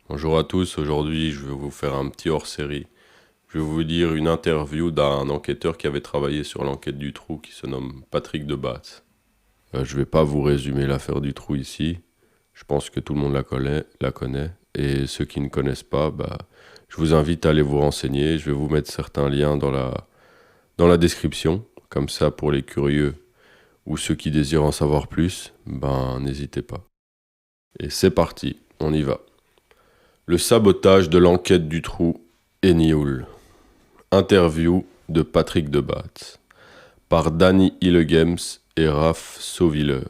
Bonjour à tous, aujourd'hui je vais vous faire un petit hors-série. Je vais vous lire une interview d'un enquêteur qui avait travaillé sur l'enquête du trou qui se nomme Patrick Debatz. Je vais pas vous résumer l'affaire du trou ici, je pense que tout le monde la connaît. Et ceux qui ne connaissent pas, je vous invite à aller vous renseigner. Je vais vous mettre certains liens dans la description, comme ça pour les curieux ou ceux qui désirent en savoir plus, n'hésitez pas. Et c'est parti, on y va. Le sabotage de l'enquête du trou et Nioul. Interview de Patrick Debatz par Danny Hillegems et Raph Sauviller.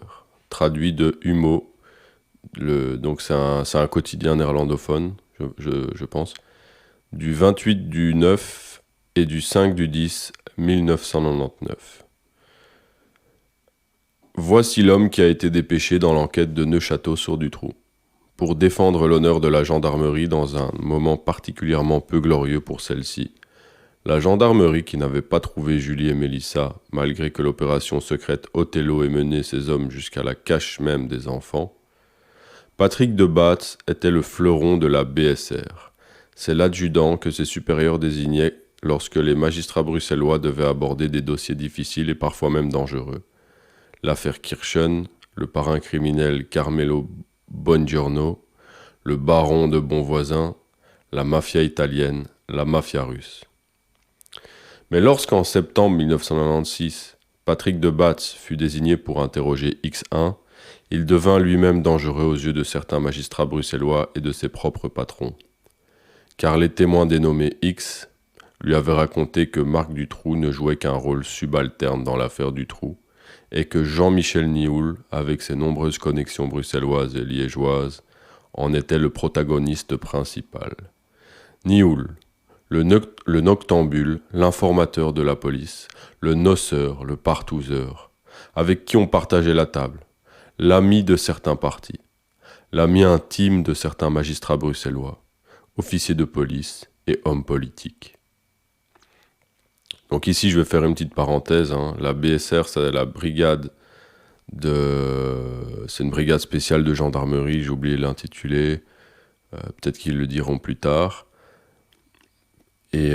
Traduit de Humo. Donc c'est un quotidien néerlandophone, je pense. Du 28 du 9 et du 5 du 10 1999. Voici l'homme qui a été dépêché dans l'enquête de Neufchâteau-sur-Dutroux pour défendre l'honneur de la gendarmerie dans un moment particulièrement peu glorieux pour celle-ci. La gendarmerie qui n'avait pas trouvé Julie et Mélissa, malgré que l'opération secrète Othello ait mené ses hommes jusqu'à la cache même des enfants. Patrick Debatz était le fleuron de la BSR. C'est l'adjudant que ses supérieurs désignaient lorsque les magistrats bruxellois devaient aborder des dossiers difficiles et parfois même dangereux. L'affaire Kirchen, le parrain criminel Carmelo Bongiorno, le baron de Bonvoisin, la mafia italienne, la mafia russe. Mais lorsqu'en septembre 1996, Patrick Debatz fut désigné pour interroger X1, il devint lui-même dangereux aux yeux de certains magistrats bruxellois et de ses propres patrons. Car les témoins dénommés X lui avaient raconté que Marc Dutroux ne jouait qu'un rôle subalterne dans l'affaire Dutroux, et que Jean-Michel Nioul, avec ses nombreuses connexions bruxelloises et liégeoises, en était le protagoniste principal. Nioul, le noctambule, l'informateur de la police, le noceur, le partouzeur, avec qui on partageait la table, l'ami de certains partis, l'ami intime de certains magistrats bruxellois, officiers de police et hommes politiques. Donc ici, je vais faire une petite parenthèse. La BSR, c'est c'est une brigade spéciale de gendarmerie. J'ai oublié l'intitulé. Peut-être qu'ils le diront plus tard. Et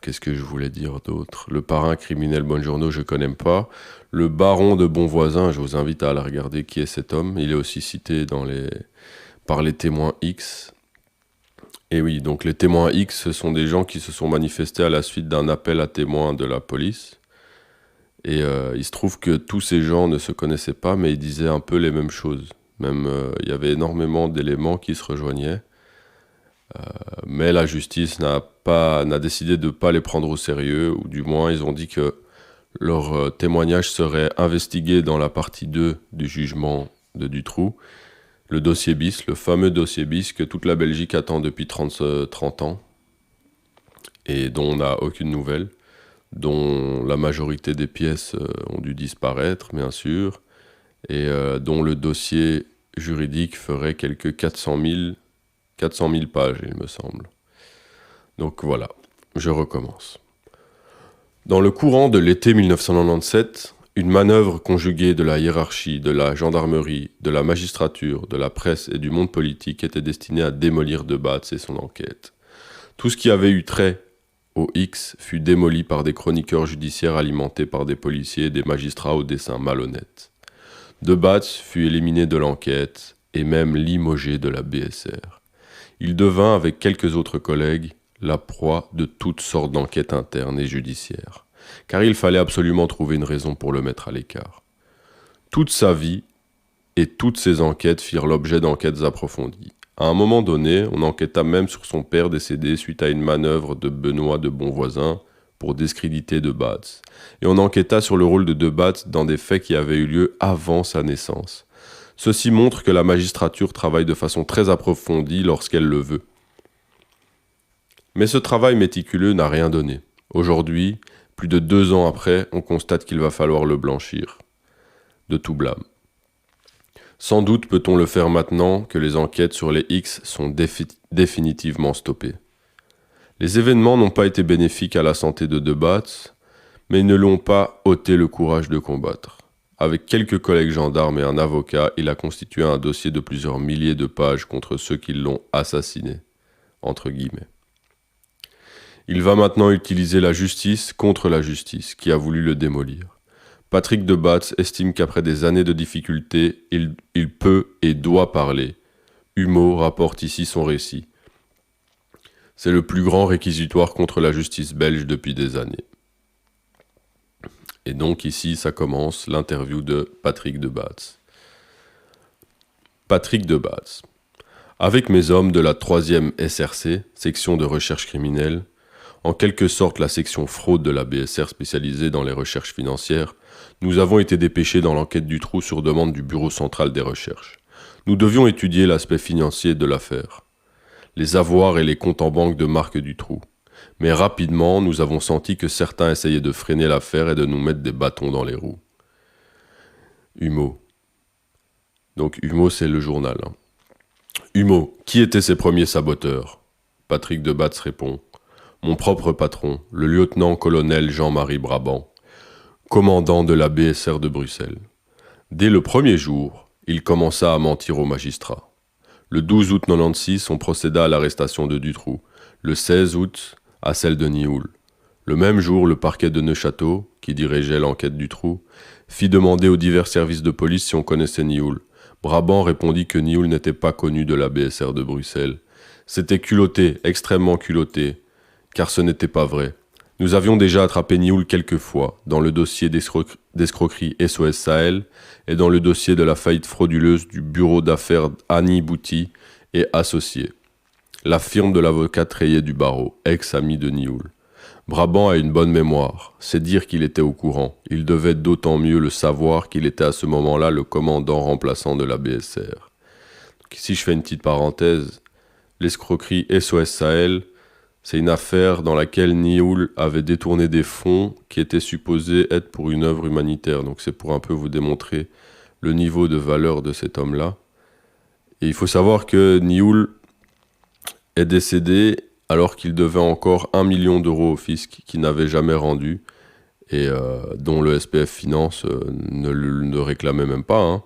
qu'est-ce que je voulais dire d'autre? Le parrain criminel Bonjourno, je connais pas. Le baron de Bonvoisin, je vous invite à aller regarder qui est cet homme. Il est aussi cité par les témoins X. Et oui, donc les témoins X, ce sont des gens qui se sont manifestés à la suite d'un appel à témoins de la police. Et il se trouve que tous ces gens ne se connaissaient pas, mais ils disaient un peu les mêmes choses. Même il y avait énormément d'éléments qui se rejoignaient. Mais la justice n'a décidé de ne pas les prendre au sérieux, ou du moins ils ont dit que leur témoignage serait investigué dans la partie 2 du jugement de Dutroux. Le dossier bis, le fameux dossier bis que toute la Belgique attend depuis 30 ans et dont on n'a aucune nouvelle, dont la majorité des pièces ont dû disparaître, bien sûr, et dont le dossier juridique ferait quelques 400 000 pages, il me semble. Donc voilà, je recommence. Dans le courant de l'été 1997, une manœuvre conjuguée de la hiérarchie, de la gendarmerie, de la magistrature, de la presse et du monde politique était destinée à démolir Debatz et son enquête. Tout ce qui avait eu trait au X fut démoli par des chroniqueurs judiciaires alimentés par des policiers et des magistrats au dessein malhonnête. Debatz fut éliminé de l'enquête et même limogé de la BSR. Il devint, avec quelques autres collègues, la proie de toutes sortes d'enquêtes internes et judiciaires, car il fallait absolument trouver une raison pour le mettre à l'écart. Toute sa vie et toutes ses enquêtes firent l'objet d'enquêtes approfondies. À un moment donné, on enquêta même sur son père décédé suite à une manœuvre de Benoît de Bonvoisin pour discréditer Debatz. Et on enquêta sur le rôle de Debatz dans des faits qui avaient eu lieu avant sa naissance. Ceci montre que la magistrature travaille de façon très approfondie lorsqu'elle le veut. Mais ce travail méticuleux n'a rien donné. Aujourd'hui, plus de 2 ans après, on constate qu'il va falloir le blanchir de tout blâme. Sans doute peut-on le faire maintenant que les enquêtes sur les X sont définitivement stoppées. Les événements n'ont pas été bénéfiques à la santé de Debatz, mais ils ne l'ont pas ôté le courage de combattre. Avec quelques collègues gendarmes et un avocat, il a constitué un dossier de plusieurs milliers de pages contre ceux qui l'ont assassiné, entre guillemets. Il va maintenant utiliser la justice contre la justice, qui a voulu le démolir. Patrick de Batz estime qu'après des années de difficultés, il peut et doit parler. Humeau rapporte ici son récit. C'est le plus grand réquisitoire contre la justice belge depuis des années. Et donc ici, ça commence l'interview de Patrick de Batz. Patrick de Batz. Avec mes hommes de la 3e SRC, section de recherche criminelle, en quelque sorte la section fraude de la BSR spécialisée dans les recherches financières, nous avons été dépêchés dans l'enquête du trou sur demande du Bureau central des recherches. Nous devions étudier l'aspect financier de l'affaire, les avoirs et les comptes en banque de Marc Dutroux. Mais rapidement, nous avons senti que certains essayaient de freiner l'affaire et de nous mettre des bâtons dans les roues. Humeau. Donc Humeau, c'est le journal. Humeau, qui étaient ces premiers saboteurs? Patrick de Batz répond. Mon propre patron, le lieutenant-colonel Jean-Marie Brabant, commandant de la BSR de Bruxelles. Dès le premier jour, il commença à mentir aux magistrats. Le 12 août 96, on procéda à l'arrestation de Dutroux. Le 16 août, à celle de Nioul. Le même jour, le parquet de Neuchâteau, qui dirigeait l'enquête Dutroux, fit demander aux divers services de police si on connaissait Nioul. Brabant répondit que Nioul n'était pas connu de la BSR de Bruxelles. C'était culotté, extrêmement culotté, car ce n'était pas vrai. Nous avions déjà attrapé Nioul quelques fois, dans le dossier d'escroquerie SOS Sahel et dans le dossier de la faillite frauduleuse du bureau d'affaires Annie Bouty et associés. La firme de l'avocat Treillet du Barreau, ex-ami de Nioul. Brabant a une bonne mémoire, c'est dire qu'il était au courant. Il devait d'autant mieux le savoir qu'il était à ce moment-là le commandant remplaçant de la BSR. Donc ici je fais une petite parenthèse. L'escroquerie SOS Sahel, c'est une affaire dans laquelle Nioul avait détourné des fonds qui étaient supposés être pour une œuvre humanitaire. Donc c'est pour un peu vous démontrer le niveau de valeur de cet homme-là. Et il faut savoir que Nioul est décédé alors qu'il devait encore 1 million d'euros au fisc qu'il n'avait jamais rendu et dont le SPF Finance ne réclamait même pas. Hein,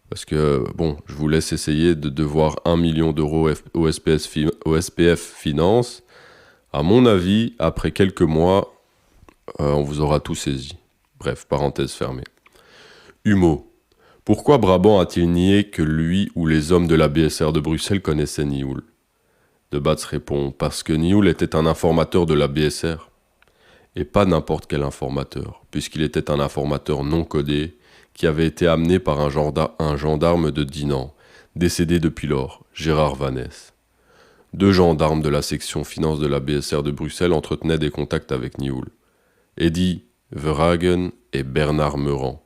parce que, bon, je vous laisse essayer de devoir 1 million d'euros au SPF Finance. À mon avis, après quelques mois, on vous aura tout saisi. Bref, parenthèse fermée. Humeau. Pourquoi Brabant a-t-il nié que lui ou les hommes de la BSR de Bruxelles connaissaient Nioul? De Batz répond, parce que Nioul était un informateur de la BSR. Et pas n'importe quel informateur, puisqu'il était un informateur non codé qui avait été amené par un gendarme de Dinan, décédé depuis lors, Gérard Vanès. 2 gendarmes de la section finance de la BSR de Bruxelles entretenaient des contacts avec Nioul. Eddy Verhagen et Bernard Meurant.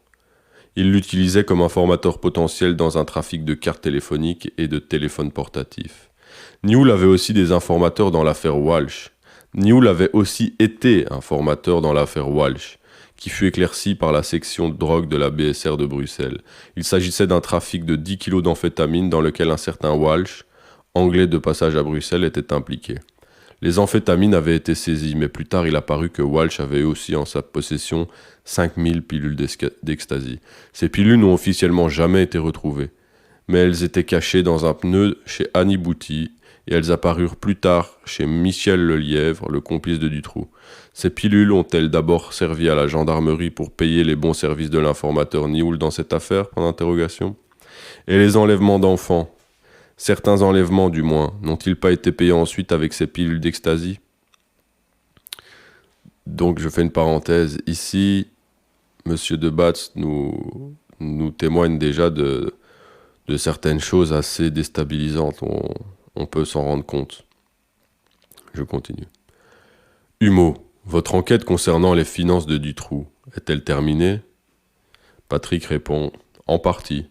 Ils l'utilisaient comme informateur potentiel dans un trafic de cartes téléphoniques et de téléphones portatifs. Nioul avait aussi des informateurs dans l'affaire Walsh. Nioul avait aussi été informateur dans l'affaire Walsh, qui fut éclaircie par la section de drogue de la BSR de Bruxelles. Il s'agissait d'un trafic de 10 kilos d'amphétamine dans lequel un certain Walsh, anglais de passage à Bruxelles, était impliqué. Les amphétamines avaient été saisies, mais plus tard il apparut que Walsh avait aussi en sa possession 5000 pilules d'ecstasy. Ces pilules n'ont officiellement jamais été retrouvées, mais elles étaient cachées dans un pneu chez Annie Bouty, et elles apparurent plus tard chez Michel Lelièvre, le complice de Dutroux. Ces pilules ont-elles d'abord servi à la gendarmerie pour payer les bons services de l'informateur Nioul dans cette affaire ? Et les enlèvements d'enfants, certains enlèvements du moins, n'ont-ils pas été payés ensuite avec ces pilules d'ecstasy ? Donc je fais une parenthèse. Ici, Monsieur de Batz nous témoigne déjà de certaines choses assez déstabilisantes. On peut s'en rendre compte. Je continue. Humeau, votre enquête concernant les finances de Dutroux est-elle terminée ? Patrick répond, en partie.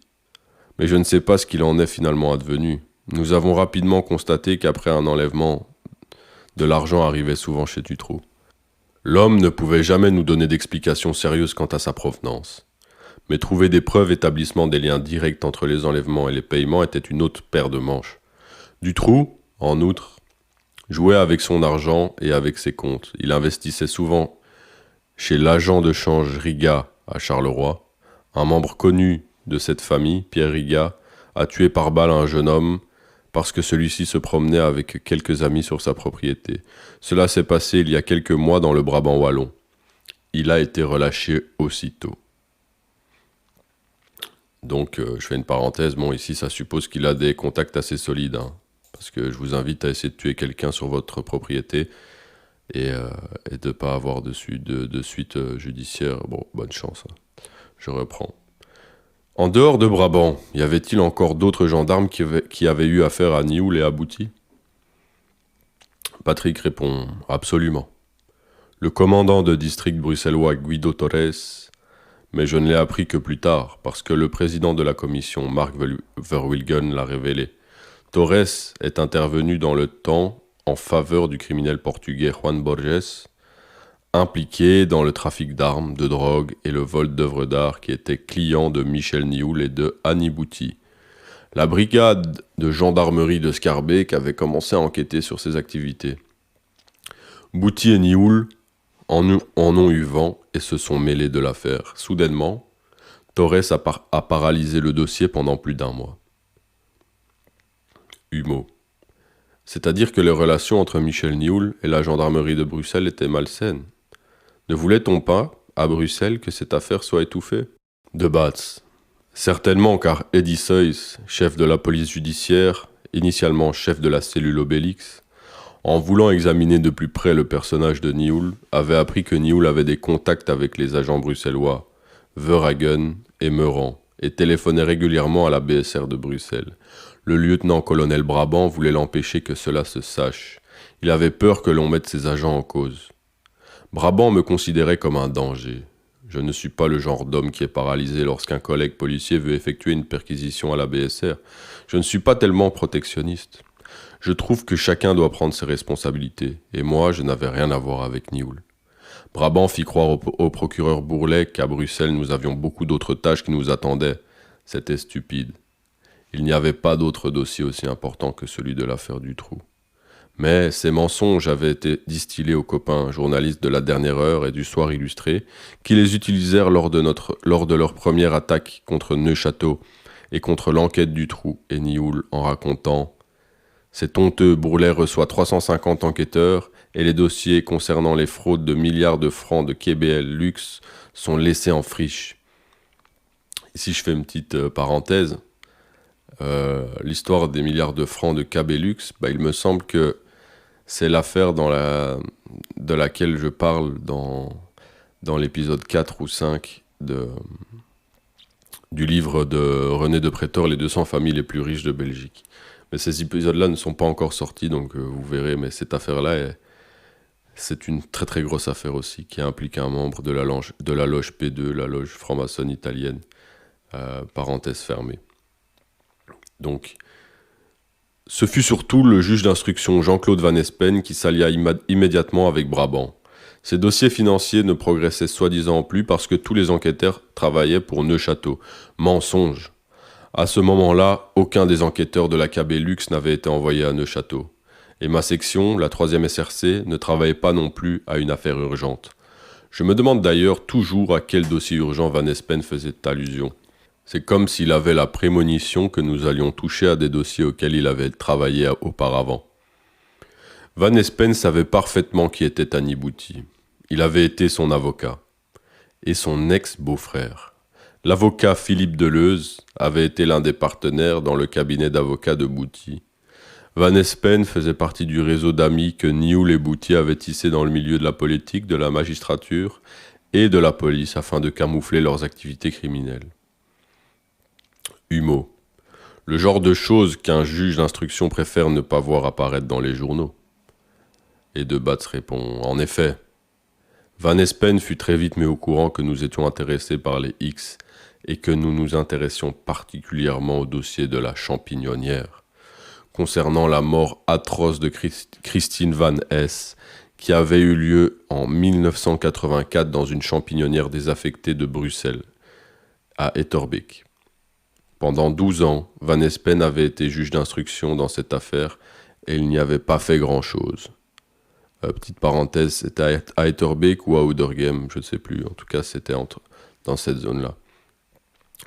Mais je ne sais pas ce qu'il en est finalement advenu. Nous avons rapidement constaté qu'après un enlèvement, de l'argent arrivait souvent chez Dutroux. L'homme ne pouvait jamais nous donner d'explications sérieuses quant à sa provenance. Mais trouver des preuves établissant des liens directs entre les enlèvements et les paiements était une autre paire de manches. Dutroux, en outre, jouait avec son argent et avec ses comptes. Il investissait souvent chez l'agent de change Riga à Charleroi, Un membre connu de cette famille, Pierre Riga, a tué par balle un jeune homme parce que celui-ci se promenait avec quelques amis sur sa propriété. Cela s'est passé il y a quelques mois dans le Brabant wallon. Il a été relâché aussitôt. Donc, je fais une parenthèse. Bon, ici, ça suppose qu'il a des contacts assez solides, hein, parce que je vous invite à essayer de tuer quelqu'un sur votre propriété et de ne pas avoir de suite judiciaire. Bon, bonne chance, hein. Je reprends. En dehors de Brabant, y avait-il encore d'autres gendarmes qui avaient eu affaire à Nioul et à Bouty? Patrick répond « Absolument. Le commandant de district bruxellois Guido Torres, mais je ne l'ai appris que plus tard, parce que le président de la commission, Mark Verwilgen, l'a révélé. Torres est intervenu dans le temps en faveur du criminel portugais Juan Borges, impliqué dans le trafic d'armes, de drogue et le vol d'œuvres d'art qui était client de Michel Nioul et de Annie Bouty. La brigade de gendarmerie de Scarbeck avait commencé à enquêter sur ses activités. Bouty et Nioul en ont eu vent et se sont mêlés de l'affaire. Soudainement, Torres a paralysé le dossier pendant plus d'un mois. Humo. C'est-à-dire que les relations entre Michel Nioul et la gendarmerie de Bruxelles étaient malsaines. Ne voulait-on pas, à Bruxelles, que cette affaire soit étouffée? De Batz. Certainement, car Eddie Seuys, chef de la police judiciaire, initialement chef de la cellule Obélix, en voulant examiner de plus près le personnage de Nioul, avait appris que Nioul avait des contacts avec les agents bruxellois, Verhagen et Meurant, et téléphonait régulièrement à la BSR de Bruxelles. Le lieutenant-colonel Brabant voulait l'empêcher que cela se sache. Il avait peur que l'on mette ses agents en cause. Brabant me considérait comme un danger. Je ne suis pas le genre d'homme qui est paralysé lorsqu'un collègue policier veut effectuer une perquisition à la BSR. Je ne suis pas tellement protectionniste. Je trouve que chacun doit prendre ses responsabilités, et moi, je n'avais rien à voir avec Nioul. Brabant fit croire au procureur Bourlet qu'à Bruxelles, nous avions beaucoup d'autres tâches qui nous attendaient. C'était stupide. Il n'y avait pas d'autre dossier aussi important que celui de l'affaire Dutroux. Mais ces mensonges avaient été distillés aux copains journalistes de la dernière heure et du Soir illustré, qui les utilisèrent lors de leur première attaque contre Neuchâteau et contre l'enquête Dutroux et Nioul en racontant « Cet honteux Bourlet reçoit 350 enquêteurs et les dossiers concernant les fraudes de milliards de francs de KBL Luxe sont laissés en friche. » Ici, je fais une petite parenthèse. L'histoire des milliards de francs de KB Luxe, il me semble que c'est l'affaire de laquelle je parle dans l'épisode 4 ou 5 du livre de René de Prétor, Les 200 familles les plus riches de Belgique. Mais ces épisodes-là ne sont pas encore sortis, donc vous verrez. Mais cette affaire-là, c'est une très très grosse affaire aussi, qui implique un membre de la loge P2, la loge franc-maçonne italienne, parenthèse fermée. Donc, ce fut surtout le juge d'instruction Jean-Claude Van Espen qui s'allia immédiatement avec Brabant. Ces dossiers financiers ne progressaient soi-disant plus parce que tous les enquêteurs travaillaient pour Neuchâteau. Mensonge. À ce moment-là, aucun des enquêteurs de la KB Luxe n'avait été envoyé à Neuchâteau. Et ma section, la 3e SRC, ne travaillait pas non plus à une affaire urgente. Je me demande d'ailleurs toujours à quel dossier urgent Van Espen faisait allusion. C'est comme s'il avait la prémonition que nous allions toucher à des dossiers auxquels il avait travaillé auparavant. Van Espen savait parfaitement qui était Annie Bouty. Il avait été son avocat. Et son ex-beau-frère. L'avocat Philippe Deleuze avait été l'un des partenaires dans le cabinet d'avocats de Bouty. Van Espen faisait partie du réseau d'amis que Nioul et Bouty avaient tissé dans le milieu de la politique, de la magistrature et de la police afin de camoufler leurs activités criminelles. Humo. Le genre de choses qu'un juge d'instruction préfère ne pas voir apparaître dans les journaux. Et de Batz répond « En effet, Van Espen fut très vite mis au courant que nous étions intéressés par les X et que nous nous intéressions particulièrement au dossier de la champignonnière, concernant la mort atroce de Christine Van S, qui avait eu lieu en 1984 dans une champignonnière désaffectée de Bruxelles, à Etterbeek. Pendant 12 ans, Van Espen avait été juge d'instruction dans cette affaire et il n'y avait pas fait grand-chose. Petite parenthèse, c'était à Etterbeek ou à Oudergem, je ne sais plus. En tout cas, c'était dans cette zone-là.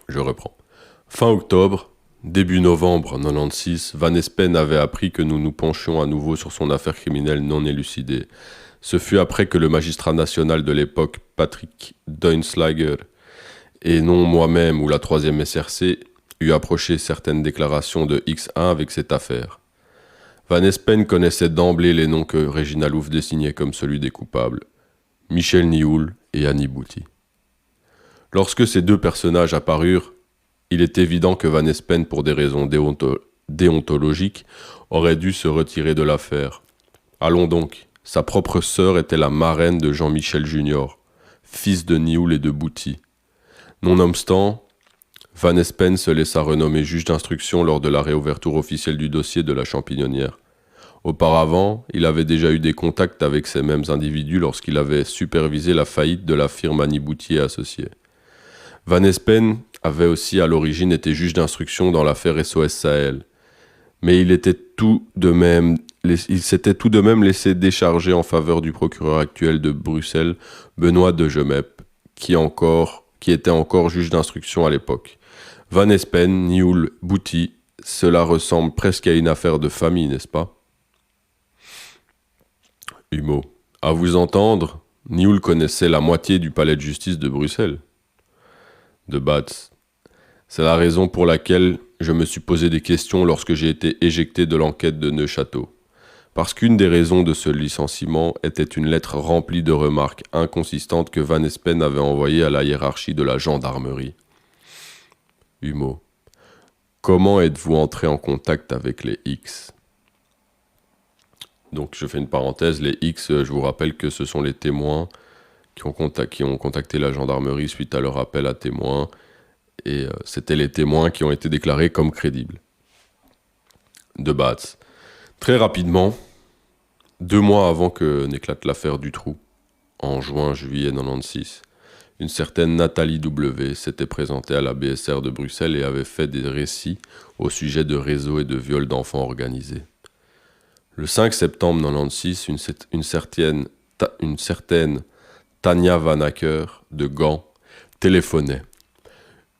Je reprends. Fin octobre, début novembre 96, Van Espen avait appris que nous nous penchions à nouveau sur son affaire criminelle non élucidée. Ce fut après que le magistrat national de l'époque, Patrick Doenslager, et non moi-même ou la 3e SRC, eut approché certaines déclarations de X1 avec cette affaire. Van Espen connaissait d'emblée les noms que Regina Louf désignait comme celui des coupables, Michel Nioul et Annie Bouty. Lorsque ces deux personnages apparurent, il est évident que Van Espen, pour des raisons déontologiques, aurait dû se retirer de l'affaire. Allons donc, sa propre sœur était la marraine de Jean-Michel Junior, fils de Nioul et de Bouty. Nonobstant, Van Espen se laissa renommer juge d'instruction lors de la réouverture officielle du dossier de la Champignonnière. Auparavant, il avait déjà eu des contacts avec ces mêmes individus lorsqu'il avait supervisé la faillite de la firme Annie Bouty et Associés. Van Espen avait aussi à l'origine été juge d'instruction dans l'affaire SOS Sahel, mais il s'était tout de même laissé décharger en faveur du procureur actuel de Bruxelles, Benoît de Gemep, qui était encore juge d'instruction à l'époque. Van Espen, Nioul, Bouty, cela ressemble presque à une affaire de famille, n'est-ce pas? Humo. À vous entendre, Nioul connaissait la moitié du palais de justice de Bruxelles. De Batz. C'est la raison pour laquelle je me suis posé des questions lorsque j'ai été éjecté de l'enquête de Neuchâteau. Parce qu'une des raisons de ce licenciement était une lettre remplie de remarques inconsistantes que Van Espen avait envoyée à la hiérarchie de la gendarmerie. Humo. Comment êtes-vous entré en contact avec les X? Donc je fais une parenthèse, les X, je vous rappelle que ce sont les témoins qui ont contacté la gendarmerie suite à leur appel à témoins, et c'était les témoins qui ont été déclarés comme crédibles. De Batz. Très rapidement, 2 mois avant que n'éclate l'affaire Dutroux, en juin-juillet 96, une certaine Nathalie W. s'était présentée à la BSR de Bruxelles et avait fait des récits au sujet de réseaux et de viols d'enfants organisés. Le 5 septembre 96, une certaine Tania Van Acker de Gand téléphonait.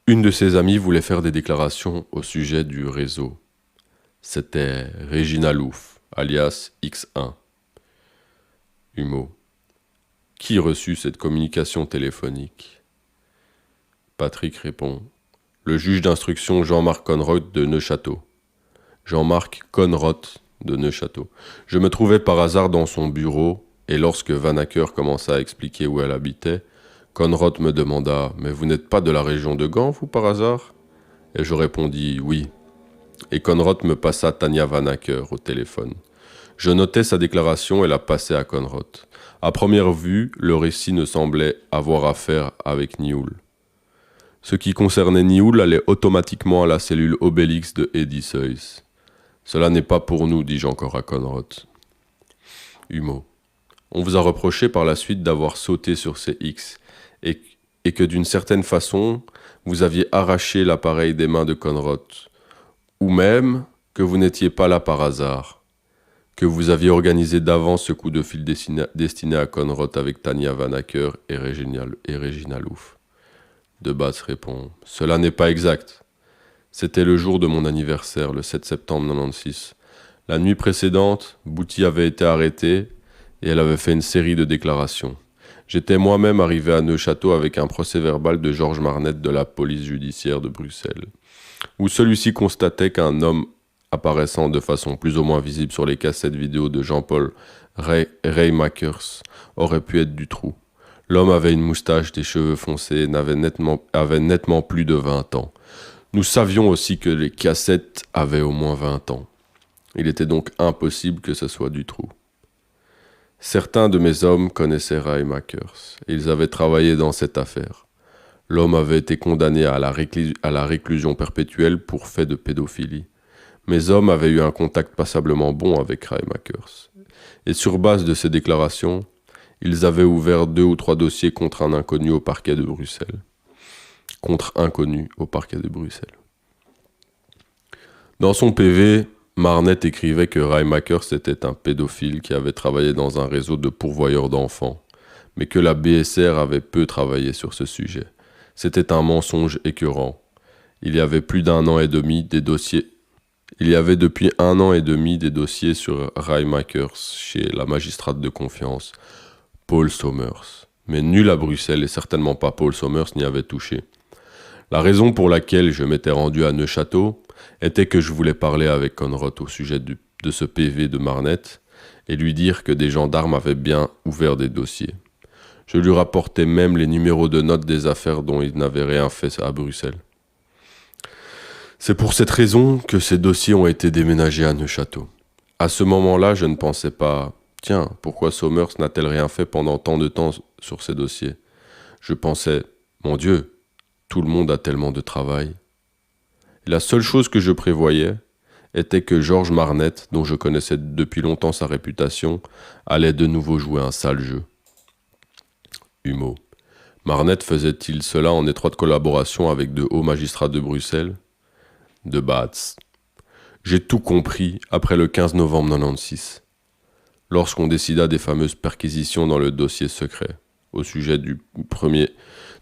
Une de ses amies voulait faire des déclarations au sujet du réseau. C'était Regina Louf, alias X1. Humo. Qui reçut cette communication téléphonique? Patrick répond. Le juge d'instruction Jean-Marc Conroth de Neuchâteau. Jean-Marc Conroth de Neuchâteau. Je me trouvais par hasard dans son bureau, et lorsque Van Acker commença à expliquer où elle habitait, Conroth me demanda « Mais vous n'êtes pas de la région de Gand, vous, par hasard ?» Et je répondis « Oui ». Et Conroth me passa Tania Van Acker au téléphone. Je notais sa déclaration et la passai à Conroth. À première vue, le récit ne semblait avoir affaire avec Nioul. Ce qui concernait Nioul allait automatiquement à la cellule Obélix de Eddy Seuys. Cela n'est pas pour nous, dis-je encore à Conroth. Humo. On vous a reproché par la suite d'avoir sauté sur ces X et que d'une certaine façon, vous aviez arraché l'appareil des mains de Conroth, ou même que vous n'étiez pas là par hasard, que vous aviez organisé d'avance ce coup de fil destiné à Conroth avec Tania Van Acker et Regina Louf. De Batz répond « Cela n'est pas exact. C'était le jour de mon anniversaire, le 7 septembre 96. La nuit précédente, Bouty avait été arrêtée et elle avait fait une série de déclarations. J'étais moi-même arrivé à Neuchâteau avec un procès-verbal de Georges Marnette de la police judiciaire de Bruxelles, où celui-ci constatait qu'un homme apparaissant de façon plus ou moins visible sur les cassettes vidéo de Jean-Paul Reimakers aurait pu être Dutroux. L'homme avait une moustache, des cheveux foncés et avait nettement plus de 20 ans. Nous savions aussi que les cassettes avaient au moins 20 ans. Il était donc impossible que ce soit Dutroux. Certains de mes hommes connaissaient Reimakers et ils avaient travaillé dans cette affaire. L'homme avait été condamné à la réclusion perpétuelle pour fait de pédophilie. Mes hommes avaient eu un contact passablement bon avec Reimakers. Et sur base de ces déclarations, ils avaient ouvert 2 ou 3 dossiers contre un inconnu au parquet de Bruxelles. Dans son PV, Marnette écrivait que Reimakers était un pédophile qui avait travaillé dans un réseau de pourvoyeurs d'enfants, mais que la BSR avait peu travaillé sur ce sujet. C'était un mensonge écœurant. Il y avait plus d'un an et demi des dossiers. Il y avait depuis 1 an et demi des dossiers sur Reimakers chez la magistrate de confiance, Paul Sommers. Mais nul à Bruxelles et certainement pas Paul Sommers n'y avait touché. La raison pour laquelle je m'étais rendu à Neuchâteau était que je voulais parler avec Conrad au sujet de ce PV de Marnette et lui dire que des gendarmes avaient bien ouvert des dossiers. Je lui rapportais même les numéros de notes des affaires dont ils n'avaient rien fait à Bruxelles. C'est pour cette raison que ces dossiers ont été déménagés à Neuchâteau. À ce moment-là, je ne pensais pas « Tiens, pourquoi Sommers n'a-t-elle rien fait pendant tant de temps sur ces dossiers ?» Je pensais « Mon Dieu, tout le monde a tellement de travail. » La seule chose que je prévoyais était que Georges Marnette, dont je connaissais depuis longtemps sa réputation, allait de nouveau jouer un sale jeu. Humo. Marnette faisait-il cela en étroite collaboration avec de hauts magistrats de Bruxelles ? De Batz. J'ai tout compris après le 15 novembre 96, lorsqu'on décida des fameuses perquisitions dans le dossier secret, au sujet du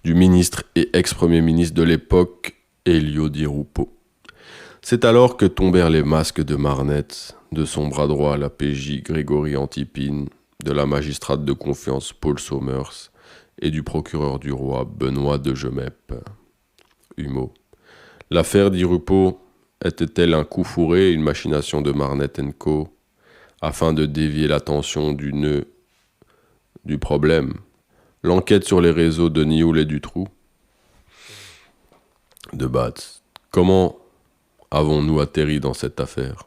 ministre et ex-premier ministre de l'époque, Elio Di Rupo. C'est alors que tombèrent les masques de Marnette, de son bras droit la PJ Grégory Antipine, de la magistrate de confiance Paul Sommers et du procureur du roi Benoît de Gemep. Humo. L'affaire Di Rupo était-elle un coup fourré, une machination de Marnette & Co. afin de dévier l'attention du nœud du problème, l'enquête sur les réseaux de Nioul et Dutroux? De Batz. Comment avons-nous atterri dans cette affaire?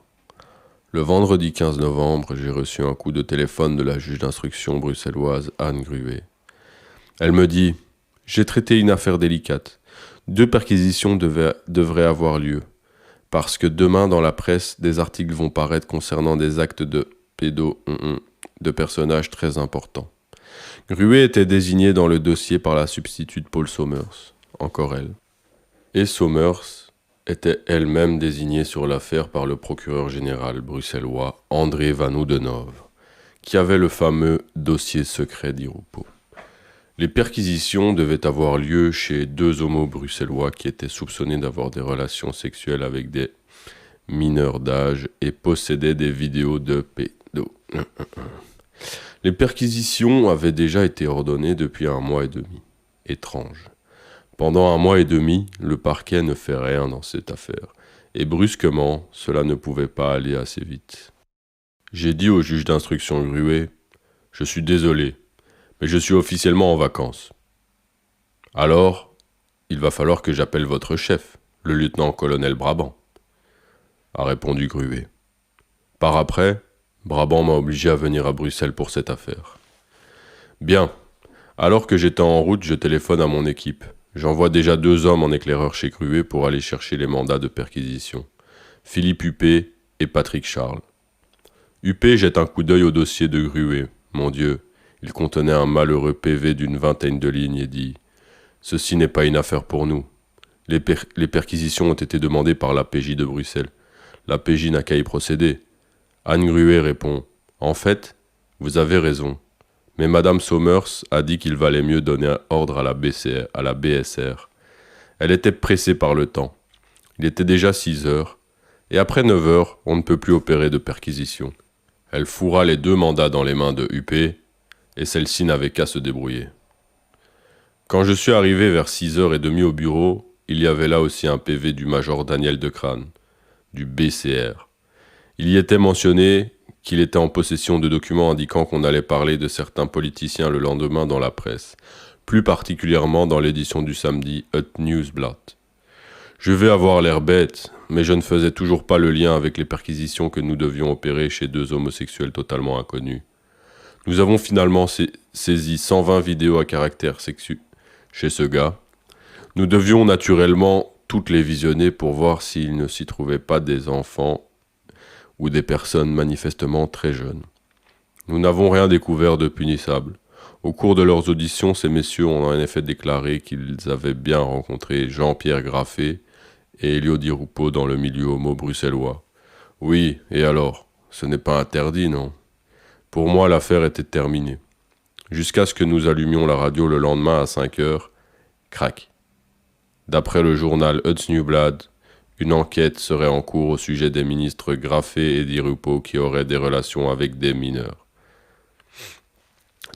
Le vendredi 15 novembre, j'ai reçu un coup de téléphone de la juge d'instruction bruxelloise Anne Gruet. Elle me dit « J'ai traité une affaire délicate. 2 perquisitions devraient avoir lieu, parce que demain dans la presse, des articles vont paraître concernant des actes de de personnages très importants. » Gruet était désignée dans le dossier par la substitute Paul Sommers, encore elle. Et Sommers était elle-même désignée sur l'affaire par le procureur général bruxellois André Van Oudenhove, qui avait le fameux dossier secret Di Rupo. Les perquisitions devaient avoir lieu chez 2 homos bruxellois qui étaient soupçonnés d'avoir des relations sexuelles avec des mineurs d'âge et possédaient des vidéos de pédos. Les perquisitions avaient déjà été ordonnées depuis 1 mois et demi. Étrange. Pendant 1 mois et demi, le parquet ne fait rien dans cette affaire, et brusquement, cela ne pouvait pas aller assez vite. J'ai dit au juge d'instruction Gruet « Je suis désolé, mais je suis officiellement en vacances. » « Alors, il va falloir que j'appelle votre chef, le lieutenant-colonel Brabant, » a répondu Gruet. Par après, Brabant m'a obligé à venir à Bruxelles pour cette affaire. Bien, alors que j'étais en route, je téléphone à mon équipe. J'envoie déjà 2 hommes en éclaireur chez Gruet pour aller chercher les mandats de perquisition. Philippe Huppé et Patrick Charles. Huppé jette un coup d'œil au dossier de Gruet. Mon Dieu, il contenait un malheureux PV d'une 20aine de lignes et dit « Ceci n'est pas une affaire pour nous. Les perquisitions ont été demandées par la PJ de Bruxelles. La PJ n'a qu'à y procéder. » Anne Gruet répond « En fait, vous avez raison. Mais Madame Sommers a dit qu'il valait mieux donner ordre à la BSR. Elle était pressée par le temps. Il était déjà 6 heures, et après 9 heures, on ne peut plus opérer de perquisition. Elle fourra les 2 mandats dans les mains de Huppé, et celle-ci n'avait qu'à se débrouiller. Quand je suis arrivé vers 6h30 au bureau, il y avait là aussi un PV du major Daniel Decrane, du BCR. Il y était mentionné qu'il était en possession de documents indiquant qu'on allait parler de certains politiciens le lendemain dans la presse, plus particulièrement dans l'édition du samedi Het Nieuwsblad. Je vais avoir l'air bête, mais je ne faisais toujours pas le lien avec les perquisitions que nous devions opérer chez 2 homosexuels totalement inconnus. Nous avons finalement saisi 120 vidéos à caractère sexuel chez ce gars. Nous devions naturellement toutes les visionner pour voir s'il ne s'y trouvait pas des enfants ou des personnes manifestement très jeunes. Nous n'avons rien découvert de punissable. Au cours de leurs auditions, ces messieurs ont en effet déclaré qu'ils avaient bien rencontré Jean-Pierre Graffet et Elio Di Rupo dans le milieu homo bruxellois. Oui, et alors? Ce n'est pas interdit, non? Pour moi, l'affaire était terminée. Jusqu'à ce que nous allumions la radio le lendemain à 5 heures, crac. D'après le journal Huts Nieuwsblad, une enquête serait en cours au sujet des ministres Graffé et Di Rupo qui auraient des relations avec des mineurs.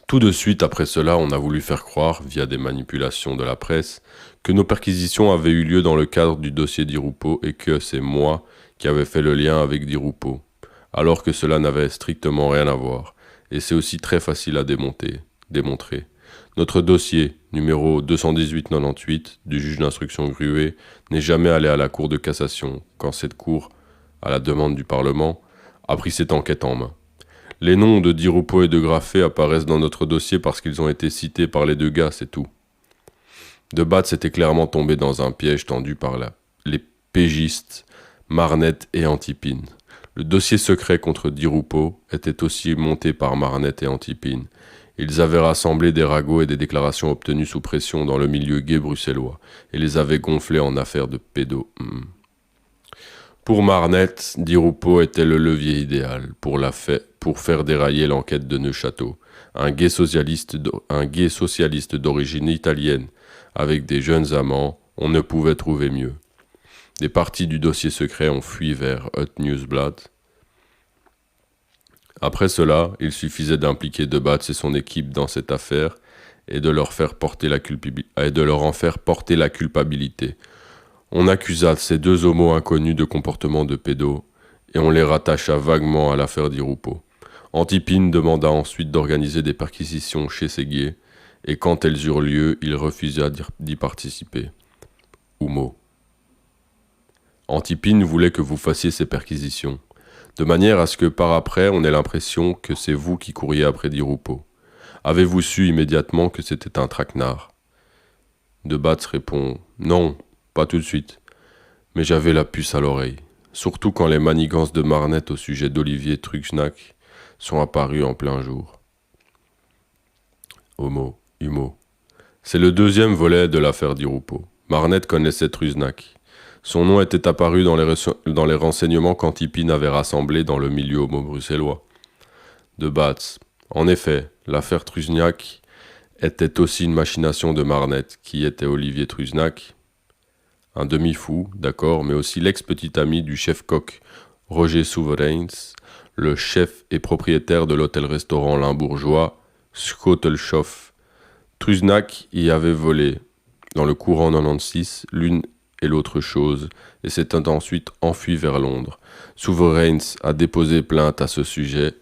Tout de suite après cela, on a voulu faire croire, via des manipulations de la presse, que nos perquisitions avaient eu lieu dans le cadre du dossier Di Rupo et que c'est moi qui avais fait le lien avec Di Rupo, alors que cela n'avait strictement rien à voir, et c'est aussi très facile à démontrer. Notre dossier, numéro 218-98, du juge d'instruction Gruet, n'est jamais allé à la Cour de cassation, quand cette Cour, à la demande du Parlement, a pris cette enquête en main. Les noms de Di Rupo et de Graffé apparaissent dans notre dossier parce qu'ils ont été cités par les deux gars, c'est tout. De Batz était clairement tombé dans un piège tendu par les pégistes, Marnette et Antipine. Le dossier secret contre Di Rupo était aussi monté par Marnette et Antipine. Ils avaient rassemblé des ragots et des déclarations obtenues sous pression dans le milieu gay bruxellois et les avaient gonflés en affaires de pédo. Pour Marnette, Di Rupo était le levier idéal pour faire dérailler l'enquête de Neuchâteau. Un gay socialiste d'origine italienne, avec des jeunes amants, on ne pouvait trouver mieux. Des parties du dossier secret ont fui vers Huts Nieuwsblad. Après cela, il suffisait d'impliquer De Batz et son équipe dans cette affaire et de leur en faire porter la culpabilité. On accusa ces deux homos inconnus de comportement de pédo et on les rattacha vaguement à l'affaire Di Rupo. Antipine demanda ensuite d'organiser des perquisitions chez ces gays et quand elles eurent lieu, il refusa d'y participer. Humo. Antipine voulait que vous fassiez ces perquisitions, de manière à ce que par après on ait l'impression que c'est vous qui couriez après Di Rupo. Avez-vous su immédiatement que c'était un traquenard ? De Batz répond « Non, pas tout de suite. Mais j'avais la puce à l'oreille, surtout quand les manigances de Marnette au sujet d'Olivier Truxnac sont apparues en plein jour. » Humo. C'est le deuxième volet de l'affaire Di Rupo. Marnette connaissait Truxnac. Son nom était apparu dans les renseignements qu'Antipine avait rassemblés dans le milieu homo-bruxellois. De Batz. En effet, l'affaire Truxnac était aussi une machination de Marnette, qui était Olivier Truxnac, un demi-fou, d'accord, mais aussi l'ex-petit ami du chef-coq Roger Soevereins, le chef et propriétaire de l'hôtel-restaurant limbourgeois Schotelschhof. Truxnac y avait volé, dans le courant 96, l'une et l'autre chose, et s'est ensuite enfui vers Londres. Soevereins a déposé plainte à ce sujet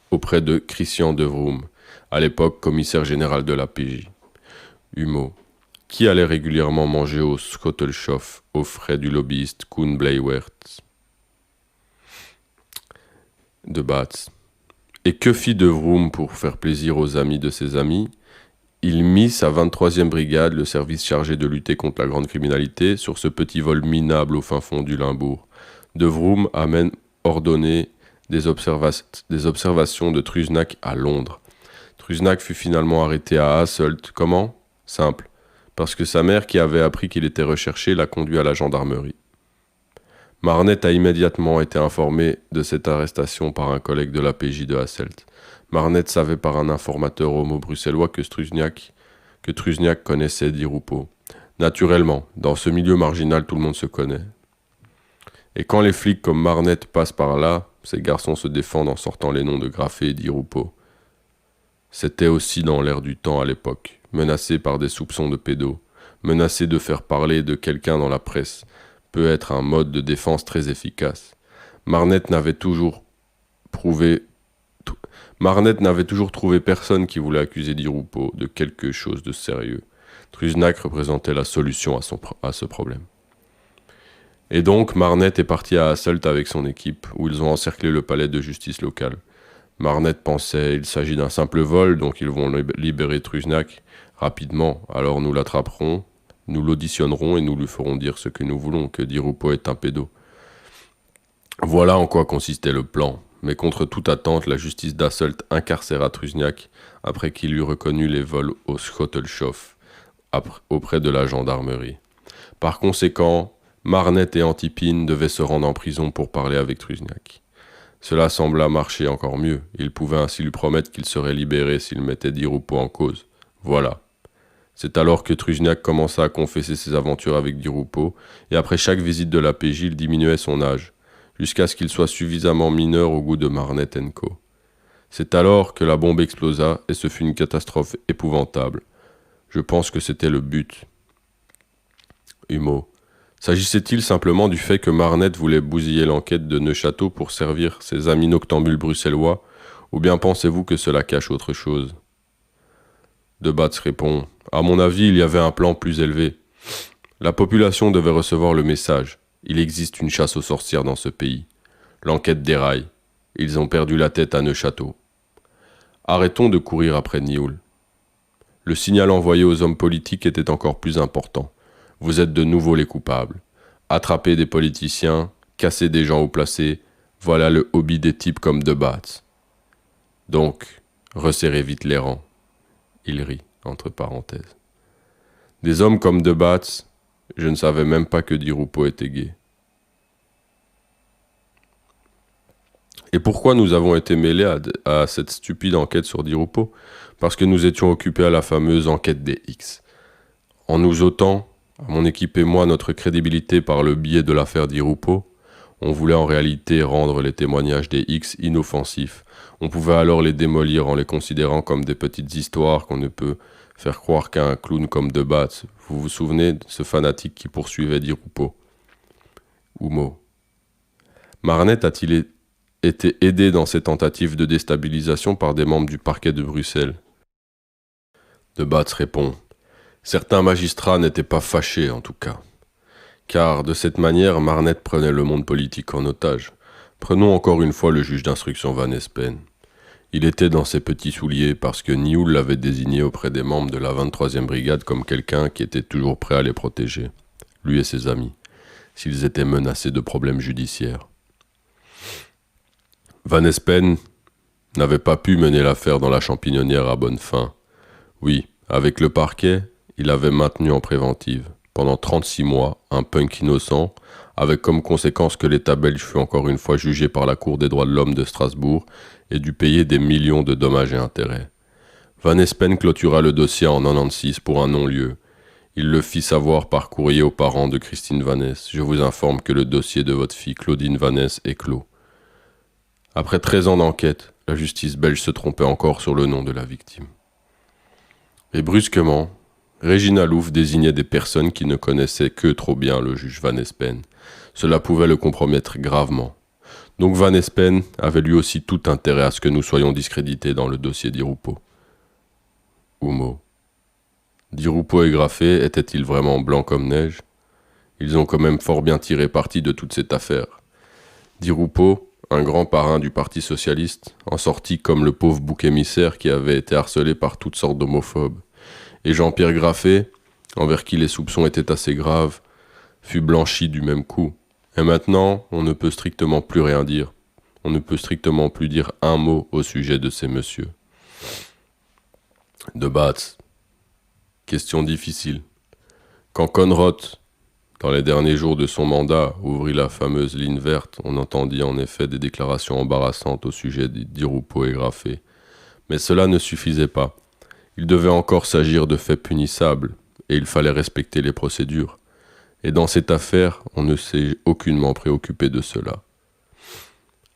auprès de Christian de Vroom, à l'époque commissaire général de la PJ. Humo, qui allait régulièrement manger au Schotelschhof aux frais du lobbyiste Koen Bleiwert. De Batz. Et que fit de Vroom pour faire plaisir aux amis de ses amis ? Il mit sa 23e brigade, le service chargé de lutter contre la grande criminalité, sur ce petit vol minable au fin fond du Limbourg. De Vroom a même ordonné des observations de Truxnac à Londres. Truxnac fut finalement arrêté à Hasselt. Comment ? Simple. Parce que sa mère, qui avait appris qu'il était recherché, l'a conduit à la gendarmerie. Marnette a immédiatement été informé de cette arrestation par un collègue de la PJ de Hasselt. Marnette savait par un informateur homo-bruxellois que Truxnac connaissait Di Rupo. Naturellement, dans ce milieu marginal, tout le monde se connaît. Et quand les flics comme Marnette passent par là, ces garçons se défendent en sortant les noms de Graffé et Di Rupo. C'était aussi dans l'air du temps à l'époque, menacé par des soupçons de pédo, menacé de faire parler de quelqu'un dans la presse, peut être un mode de défense très efficace. Marnette n'avait toujours trouvé personne qui voulait accuser Di Rupo de quelque chose de sérieux. Truxnac représentait la solution à ce problème. Et donc, Marnette est parti à Hasselt avec son équipe, où ils ont encerclé le palais de justice local. Marnette pensait, il s'agit d'un simple vol, donc ils vont libérer Truxnac rapidement, alors nous l'attraperons, nous l'auditionnerons et nous lui ferons dire ce que nous voulons, que Di Rupo est un pédo. Voilà en quoi consistait le plan. Mais contre toute attente, la justice d'Hasselt incarcéra Truxnac après qu'il eut reconnu les vols au Schotelschhof auprès de la gendarmerie. Par conséquent, Marnette et Antipine devaient se rendre en prison pour parler avec Truxnac. Cela sembla marcher encore mieux. Ils pouvaient ainsi lui promettre qu'il serait libéré s'il mettait Di Rupo en cause. Voilà. C'est alors que Trujniak commença à confesser ses aventures avec Di Rupo, et après chaque visite de la PJ, il diminuait son âge, jusqu'à ce qu'il soit suffisamment mineur au goût de Marnet & Co. C'est alors que la bombe explosa, et ce fut une catastrophe épouvantable. Je pense que c'était le but. Humo. S'agissait-il simplement du fait que Marnet voulait bousiller l'enquête de Neuchâteau pour servir ses amis noctambules bruxellois, ou bien pensez-vous que cela cache autre chose? Debatz répond « À mon avis, il y avait un plan plus élevé. La population devait recevoir le message. Il existe une chasse aux sorcières dans ce pays. L'enquête déraille. Ils ont perdu la tête à Neuchâteau. Arrêtons de courir après Nioul. Le signal envoyé aux hommes politiques était encore plus important. Vous êtes de nouveau les coupables. Attraper des politiciens, casser des gens haut placés, voilà le hobby des types comme Debatz. Donc, resserrez vite les rangs. » Il rit, entre parenthèses. Des hommes comme Debatz, je ne savais même pas que Di Rupo était gay. Et pourquoi nous avons été mêlés à cette stupide enquête sur Di Rupo? Parce que nous étions occupés à la fameuse enquête des X. En nous ôtant, à mon équipe et moi, notre crédibilité par le biais de l'affaire Di Rupo, on voulait en réalité rendre les témoignages des X inoffensifs. On pouvait alors les démolir en les considérant comme des petites histoires qu'on ne peut faire croire qu'à un clown comme Debatz. Vous vous souvenez de ce fanatique qui poursuivait Di Rupo? Humo. Marnet a-t-il été aidé dans ses tentatives de déstabilisation par des membres du parquet de Bruxelles? Debatz répond « Certains magistrats n'étaient pas fâchés en tout cas. Car de cette manière, Marnet prenait le monde politique en otage. Prenons encore une fois le juge d'instruction Van Espen. Il était dans ses petits souliers parce que Nioul l'avait désigné auprès des membres de la 23e brigade comme quelqu'un qui était toujours prêt à les protéger, lui et ses amis, s'ils étaient menacés de problèmes judiciaires. Van Espen n'avait pas pu mener l'affaire dans la champignonnière à bonne fin. Oui, avec le parquet, il avait maintenu en préventive. Pendant 36 mois, un punk innocent, avec comme conséquence que l'État belge fut encore une fois jugé par la Cour des droits de l'homme de Strasbourg et dut payer des millions de dommages et intérêts. Van Espen clôtura le dossier en 96 pour un non-lieu. Il le fit savoir par courrier aux parents de Christine Vannès. Je vous informe que le dossier de votre fille Claudine Vannès est clos. Après 13 ans d'enquête, la justice belge se trompait encore sur le nom de la victime. Et brusquement, Régina Louf désignait des personnes qui ne connaissaient que trop bien le juge Van Espen. Cela pouvait le compromettre gravement. Donc Van Espen avait lui aussi tout intérêt à ce que nous soyons discrédités dans le dossier Di Rupo. Humo. Di Rupo et Graffé étaient-ils vraiment blancs comme neige? Ils ont quand même fort bien tiré parti de toute cette affaire. Di Rupo, un grand parrain du Parti socialiste, en sortit comme le pauvre bouc émissaire qui avait été harcelé par toutes sortes d'homophobes. Et Jean-Pierre Graffé, envers qui les soupçons étaient assez graves, fut blanchi du même coup. Et maintenant, on ne peut strictement plus rien dire. On ne peut strictement plus dire un mot au sujet de ces messieurs. Debatz. Question difficile. Quand Conrot, dans les derniers jours de son mandat, ouvrit la fameuse ligne verte, on entendit en effet des déclarations embarrassantes au sujet de Di Rupo et Graffé. Mais cela ne suffisait pas. Il devait encore s'agir de faits punissables, et il fallait respecter les procédures. Et dans cette affaire, on ne s'est aucunement préoccupé de cela.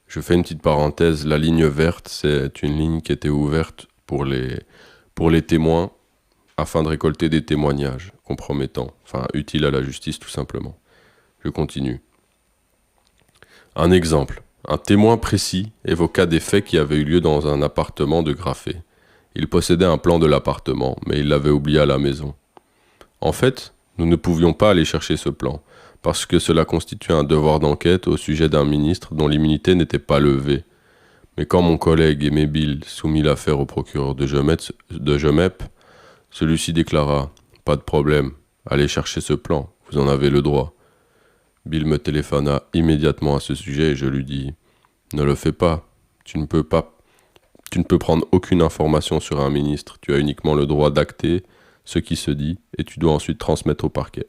Je fais une petite parenthèse, la ligne verte, c'est une ligne qui était ouverte pour les témoins, afin de récolter des témoignages compromettants, enfin utiles à la justice tout simplement. Je continue. Un exemple, un témoin précis évoqua des faits qui avaient eu lieu dans un appartement de Graffé. Il possédait un plan de l'appartement, mais il l'avait oublié à la maison. En fait, nous ne pouvions pas aller chercher ce plan, parce que cela constituait un devoir d'enquête au sujet d'un ministre dont l'immunité n'était pas levée. Mais quand mon collègue Aimé Bill soumit l'affaire au procureur de Gemep, celui-ci déclara « Pas de problème, allez chercher ce plan, vous en avez le droit ». Bill me téléphona immédiatement à ce sujet et je lui dis « Ne le fais pas, tu ne peux prendre aucune information sur un ministre, tu as uniquement le droit d'acter ce qui se dit et tu dois ensuite transmettre au parquet.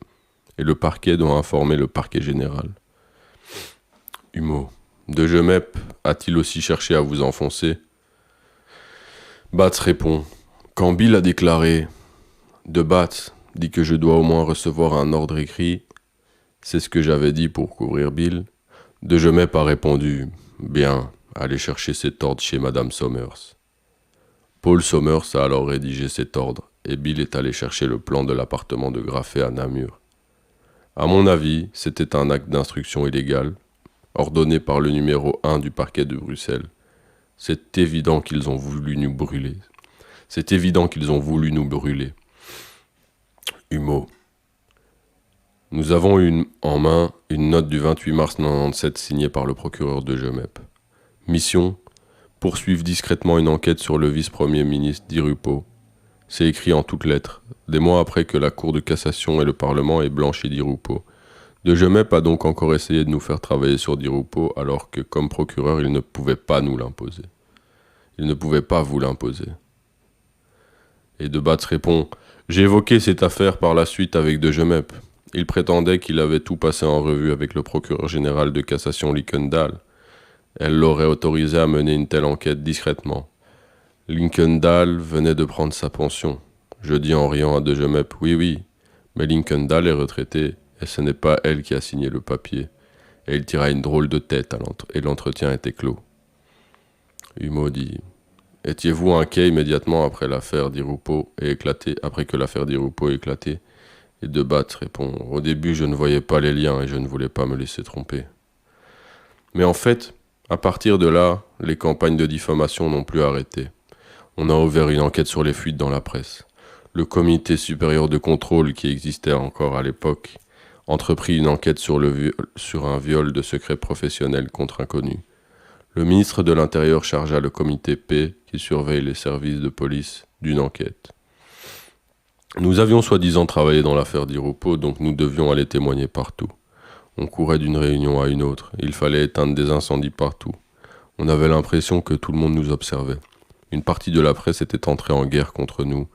Et le parquet doit informer le parquet général. » Humo. De Gemep a-t-il aussi cherché à vous enfoncer? Batz répond. Quand Bill a déclaré De Bat dit que je dois au moins recevoir un ordre écrit. C'est ce que j'avais dit pour couvrir Bill. De Gemep a répondu « Bien, allez chercher cet ordre chez Madame Somers ». Paul Somers a alors rédigé cet ordre et Bill est allé chercher le plan de l'appartement de Graffet à Namur. À mon avis, c'était un acte d'instruction illégale, ordonné par le numéro 1 du parquet de Bruxelles. C'est évident qu'ils ont voulu nous brûler. C'est évident qu'ils ont voulu nous brûler. Humo. Nous avons en main une note du 28 mars 1997 signée par le procureur de Gemep. Mission : poursuivre discrètement une enquête sur le vice-premier ministre Di Rupo. C'est écrit en toutes lettres, des mois après que la Cour de cassation et le Parlement aient blanchi Di Rupo. De Gemep a donc encore essayé de nous faire travailler sur Di Rupo alors que, comme procureur, il ne pouvait pas nous l'imposer. Il ne pouvait pas vous l'imposer. Et De Batz répond « J'ai évoqué cette affaire par la suite avec De Gemep. Il prétendait qu'il avait tout passé en revue avec le procureur général de cassation Linkendahl. Elle l'aurait autorisé à mener une telle enquête discrètement. Linkendahl venait de prendre sa pension. Je dis en riant à De Gemep « Oui, oui, mais Linkendahl est retraitée et ce n'est pas elle qui a signé le papier. » Et il tira une drôle de tête et l'entretien était clos. Humo dit « Étiez-vous inquiet immédiatement après l'affaire Di Rupo ait éclaté, après que l'affaire Di Rupo ait éclaté ?» Et De Batz répond « Au début, je ne voyais pas les liens et je ne voulais pas me laisser tromper. » Mais en fait, à partir de là, les campagnes de diffamation n'ont plus arrêté. On a ouvert une enquête sur les fuites dans la presse. Le comité supérieur de contrôle, qui existait encore à l'époque, entreprit une enquête sur un viol de secret professionnel contre inconnu. Le ministre de l'Intérieur chargea le comité P, qui surveille les services de police, d'une enquête. Nous avions soi-disant travaillé dans l'affaire Di Rupo, donc nous devions aller témoigner partout. On courait d'une réunion à une autre, il fallait éteindre des incendies partout. On avait l'impression que tout le monde nous observait. Une partie de la presse était entrée en guerre contre nous.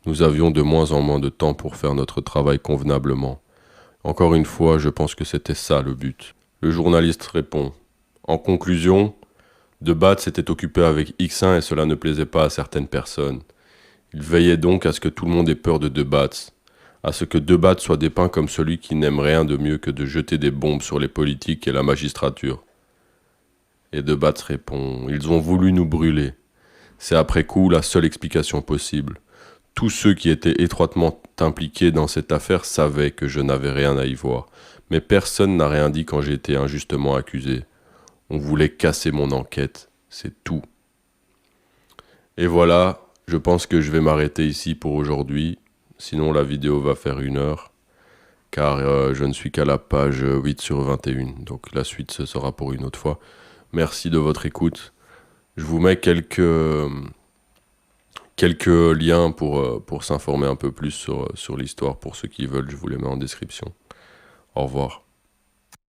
Nous avions de moins en moins de temps pour faire notre travail convenablement. Encore une fois, je pense que c'était ça le but. Le journaliste répond. En conclusion, De Batz s'était occupé avec X1 et cela ne plaisait pas à certaines personnes. Il veillait donc à ce que tout le monde ait peur de De Batz, à ce que De Batz soit dépeint comme celui qui n'aime rien de mieux que de jeter des bombes sur les politiques et la magistrature. Et De Batz répond, ils ont voulu nous brûler. C'est après coup la seule explication possible. Tous ceux qui étaient étroitement impliqués dans cette affaire savaient que je n'avais rien à y voir, mais personne n'a rien dit quand j'ai été injustement accusé. On voulait casser mon enquête, c'est tout. Et voilà, je pense que je vais m'arrêter ici pour aujourd'hui, sinon la vidéo va faire 1 heure, car je ne suis qu'à la page 8 sur 21, donc la suite ce sera pour une autre fois. Merci de votre écoute. Je vous mets quelques liens pour s'informer un peu plus sur l'histoire, pour ceux qui veulent, je vous les mets en description. Au revoir.